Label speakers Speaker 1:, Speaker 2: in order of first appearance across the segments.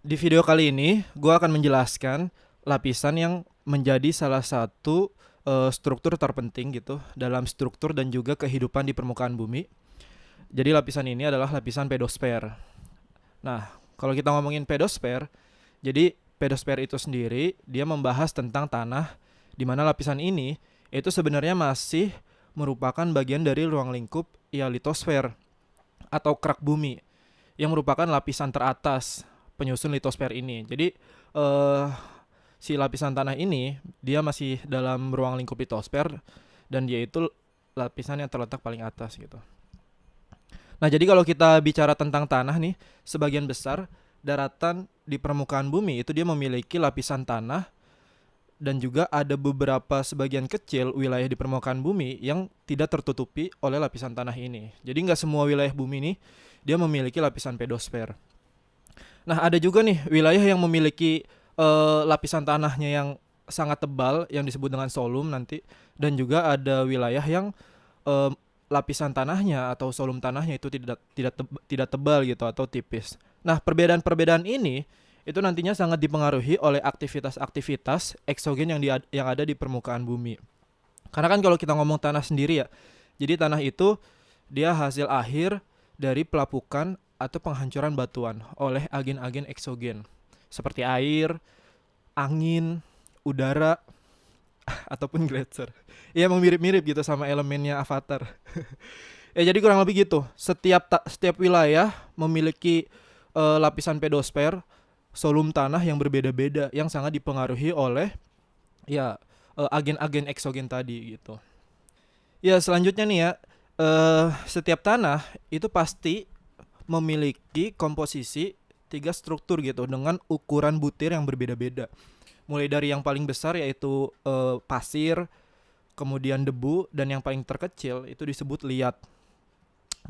Speaker 1: Di video kali ini, gue akan menjelaskan lapisan yang menjadi salah satu struktur terpenting gitu dalam struktur dan juga kehidupan di permukaan bumi. Jadi lapisan ini adalah lapisan pedosfer. Nah, kalau kita ngomongin pedosfer, jadi pedosfer itu sendiri dia membahas tentang tanah, di mana lapisan ini itu sebenarnya masih merupakan bagian dari ruang lingkup ya litosfer atau kerak bumi yang merupakan lapisan teratas penyusun litosfer ini. Jadi eh, si lapisan tanah ini dia masih dalam ruang lingkup litosfer dan dia itu lapisan yang terletak paling atas gitu. Nah, jadi kalau kita bicara tentang tanah nih, sebagian besar daratan di permukaan bumi itu dia memiliki lapisan tanah dan juga ada beberapa sebagian kecil wilayah di permukaan bumi yang tidak tertutupi oleh lapisan tanah ini. Jadi nggak semua wilayah bumi ini dia memiliki lapisan pedosfer. Nah, ada juga nih wilayah yang memiliki lapisan tanahnya yang sangat tebal yang disebut dengan solum nanti, dan juga ada wilayah yang eh, lapisan tanahnya atau solum tanahnya itu tidak tebal gitu atau tipis. Nah, perbedaan-perbedaan ini itu nantinya sangat dipengaruhi oleh aktivitas-aktivitas eksogen yang ada di permukaan bumi. Karena kan kalau kita ngomong tanah sendiri ya, jadi tanah itu dia hasil akhir dari pelapukan atau penghancuran batuan oleh agen-agen eksogen seperti air, angin, udara ataupun gletser. Ya emang mirip-mirip gitu sama elemennya Avatar. Ya jadi kurang lebih gitu. Setiap wilayah memiliki lapisan pedosfer, solum tanah yang berbeda-beda yang sangat dipengaruhi oleh ya agen-agen eksogen tadi gitu. Ya selanjutnya nih ya, setiap tanah itu pasti memiliki komposisi tiga struktur gitu dengan ukuran butir yang berbeda-beda. Mulai dari yang paling besar yaitu pasir, kemudian debu, dan yang paling terkecil itu disebut liat.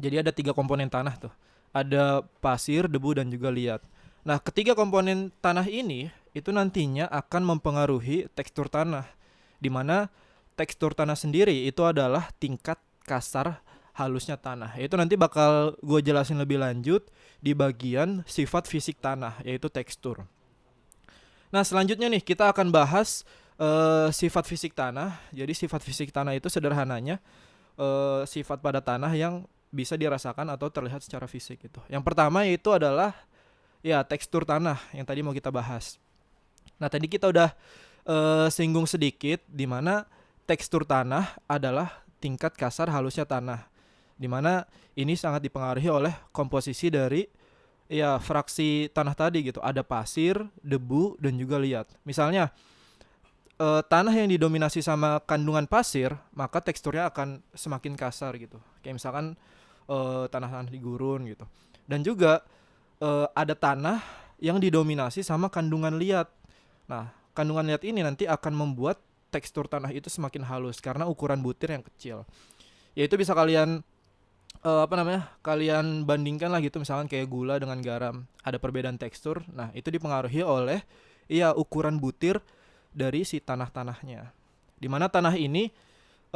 Speaker 1: Jadi ada tiga komponen tanah tuh. Ada pasir, debu, dan juga liat. Nah, ketiga komponen tanah ini itu nantinya akan mempengaruhi tekstur tanah, di mana tekstur tanah sendiri itu adalah tingkat kasar halusnya tanah. Itu nanti bakal gue jelasin lebih lanjut di bagian sifat fisik tanah, yaitu tekstur. Nah, selanjutnya nih kita akan bahas sifat fisik tanah. Jadi sifat fisik tanah itu sederhananya sifat pada tanah yang bisa dirasakan atau terlihat secara fisik gitu. Yang pertama yaitu adalah ya tekstur tanah yang tadi mau kita bahas. Nah, tadi kita udah singgung sedikit di mana tekstur tanah adalah tingkat kasar halusnya tanah. Di mana ini sangat dipengaruhi oleh komposisi dari ya fraksi tanah tadi gitu. Ada pasir, debu, dan juga liat. Misalnya tanah yang didominasi sama kandungan pasir, maka teksturnya akan semakin kasar gitu. Kayak misalkan tanah-tanah di gurun gitu. Dan juga ada tanah yang didominasi sama kandungan liat. Nah, kandungan liat ini nanti akan membuat tekstur tanah itu semakin halus karena ukuran butir yang kecil. Yaitu bisa kalian kalian bandingkan lah gitu, misalkan kayak gula dengan garam, ada perbedaan tekstur. Nah, itu dipengaruhi oleh iya ukuran butir dari si tanah-tanahnya. Dimana tanah ini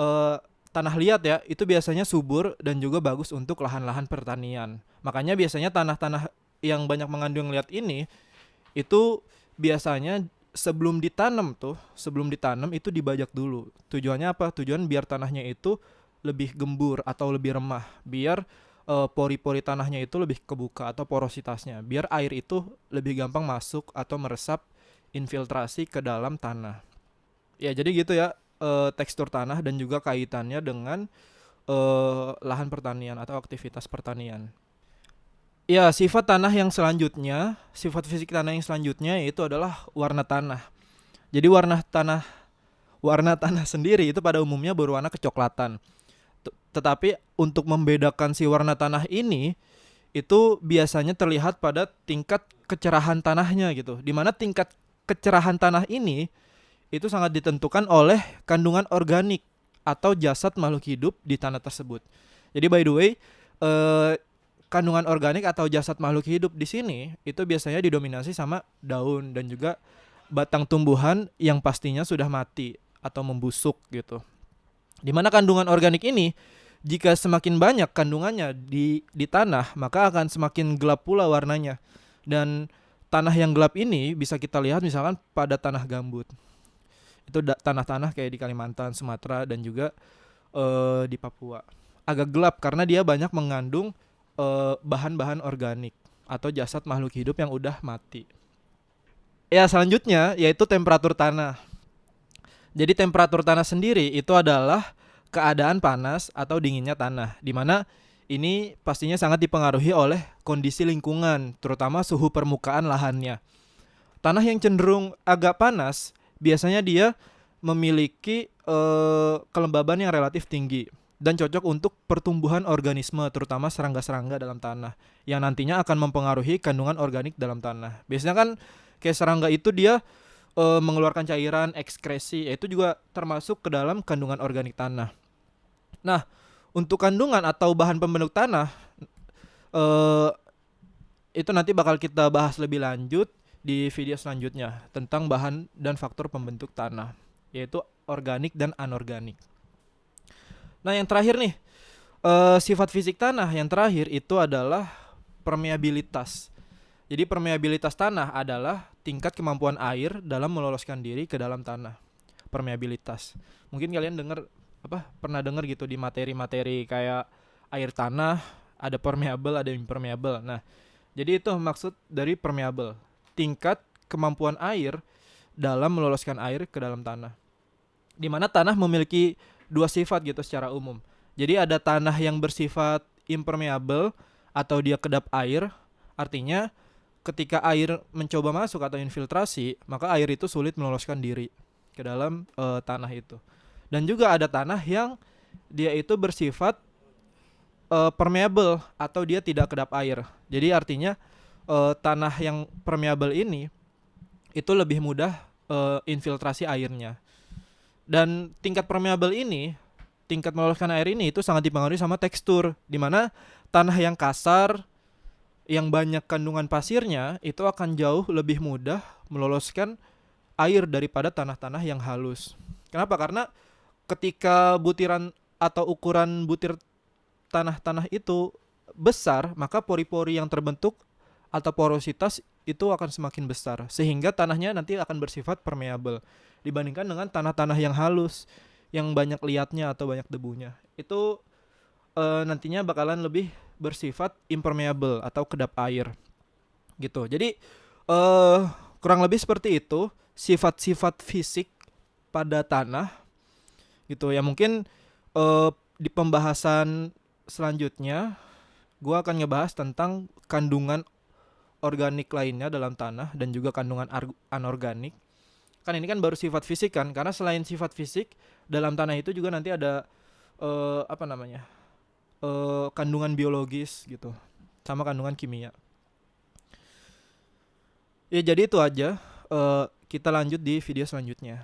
Speaker 1: eh, tanah liat ya, itu biasanya subur dan juga bagus untuk lahan-lahan pertanian. Makanya biasanya tanah-tanah yang banyak mengandung liat ini itu biasanya sebelum ditanam itu dibajak dulu. Tujuannya apa? Tujuan biar tanahnya itu lebih gembur atau lebih remah, biar pori-pori tanahnya itu lebih kebuka atau porositasnya, biar air itu lebih gampang masuk atau meresap infiltrasi ke dalam tanah. Ya jadi gitu ya, tekstur tanah dan juga kaitannya dengan lahan pertanian atau aktivitas pertanian. Ya, sifat fisik tanah yang selanjutnya itu adalah warna tanah. Jadi warna tanah sendiri itu pada umumnya berwarna kecoklatan. Tetapi untuk membedakan si warna tanah ini itu biasanya terlihat pada tingkat kecerahan tanahnya gitu. Dimana tingkat kecerahan tanah ini itu sangat ditentukan oleh kandungan organik atau jasad makhluk hidup di tanah tersebut. Jadi by the way, eh, kandungan organik atau jasad makhluk hidup di sini itu biasanya didominasi sama daun dan juga batang tumbuhan yang pastinya sudah mati atau membusuk gitu. Dimana kandungan organik ini jika semakin banyak kandungannya di tanah, maka akan semakin gelap pula warnanya. Dan tanah yang gelap ini bisa kita lihat misalkan pada tanah gambut. Itu tanah-tanah kayak di Kalimantan, Sumatera, dan juga di Papua. Agak gelap karena dia banyak mengandung bahan-bahan organik atau jasad makhluk hidup yang udah mati. Ya, selanjutnya yaitu temperatur tanah. Jadi temperatur tanah sendiri itu adalah keadaan panas atau dinginnya tanah, di mana ini pastinya sangat dipengaruhi oleh kondisi lingkungan, terutama suhu permukaan lahannya. Tanah yang cenderung agak panas biasanya dia memiliki kelembaban yang relatif tinggi dan cocok untuk pertumbuhan organisme, terutama serangga-serangga dalam tanah yang nantinya akan mempengaruhi kandungan organik dalam tanah. Biasanya kan kayak serangga itu dia mengeluarkan cairan ekskresi, itu juga termasuk ke dalam kandungan organik tanah. Nah, untuk kandungan atau bahan pembentuk tanah eh, itu nanti bakal kita bahas lebih lanjut di video selanjutnya tentang bahan dan faktor pembentuk tanah, yaitu organik dan anorganik. Nah, yang terakhir nih, sifat fisik tanah yang terakhir itu adalah permeabilitas. Jadi permeabilitas tanah adalah tingkat kemampuan air dalam meloloskan diri ke dalam tanah. Permeabilitas. Mungkin kalian pernah dengar gitu di materi-materi kayak air tanah, ada permeable, ada impermeable. Nah, jadi itu maksud dari permeable. Tingkat kemampuan air dalam meloloskan air ke dalam tanah. Di mana tanah memiliki dua sifat gitu secara umum. Jadi ada tanah yang bersifat impermeable atau dia kedap air, artinya ketika air mencoba masuk atau infiltrasi, maka air itu sulit meloloskan diri ke dalam tanah itu. Dan juga ada tanah yang dia itu bersifat permeable atau dia tidak kedap air. Jadi artinya tanah yang permeable ini itu lebih mudah infiltrasi airnya. Dan tingkat permeable ini, tingkat meloloskan air ini itu sangat dipengaruhi sama tekstur, di mana tanah yang kasar, yang banyak kandungan pasirnya itu akan jauh lebih mudah meloloskan air daripada tanah-tanah yang halus. Kenapa? Karena ketika butiran atau ukuran butir tanah-tanah itu besar, maka pori-pori yang terbentuk atau porositas itu akan semakin besar, sehingga tanahnya nanti akan bersifat permeable dibandingkan dengan tanah-tanah yang halus yang banyak liatnya atau banyak debunya. Itu nantinya bakalan lebih bersifat impermeable atau kedap air gitu. Jadi kurang lebih seperti itu sifat-sifat fisik pada tanah gitu ya. Mungkin di pembahasan selanjutnya gue akan ngebahas tentang kandungan organik lainnya dalam tanah dan juga kandungan anorganik. Kan ini kan baru sifat fisik kan, karena selain sifat fisik dalam tanah itu juga nanti ada kandungan biologis gitu, sama kandungan kimia. Ya jadi itu aja. Kita lanjut di video selanjutnya.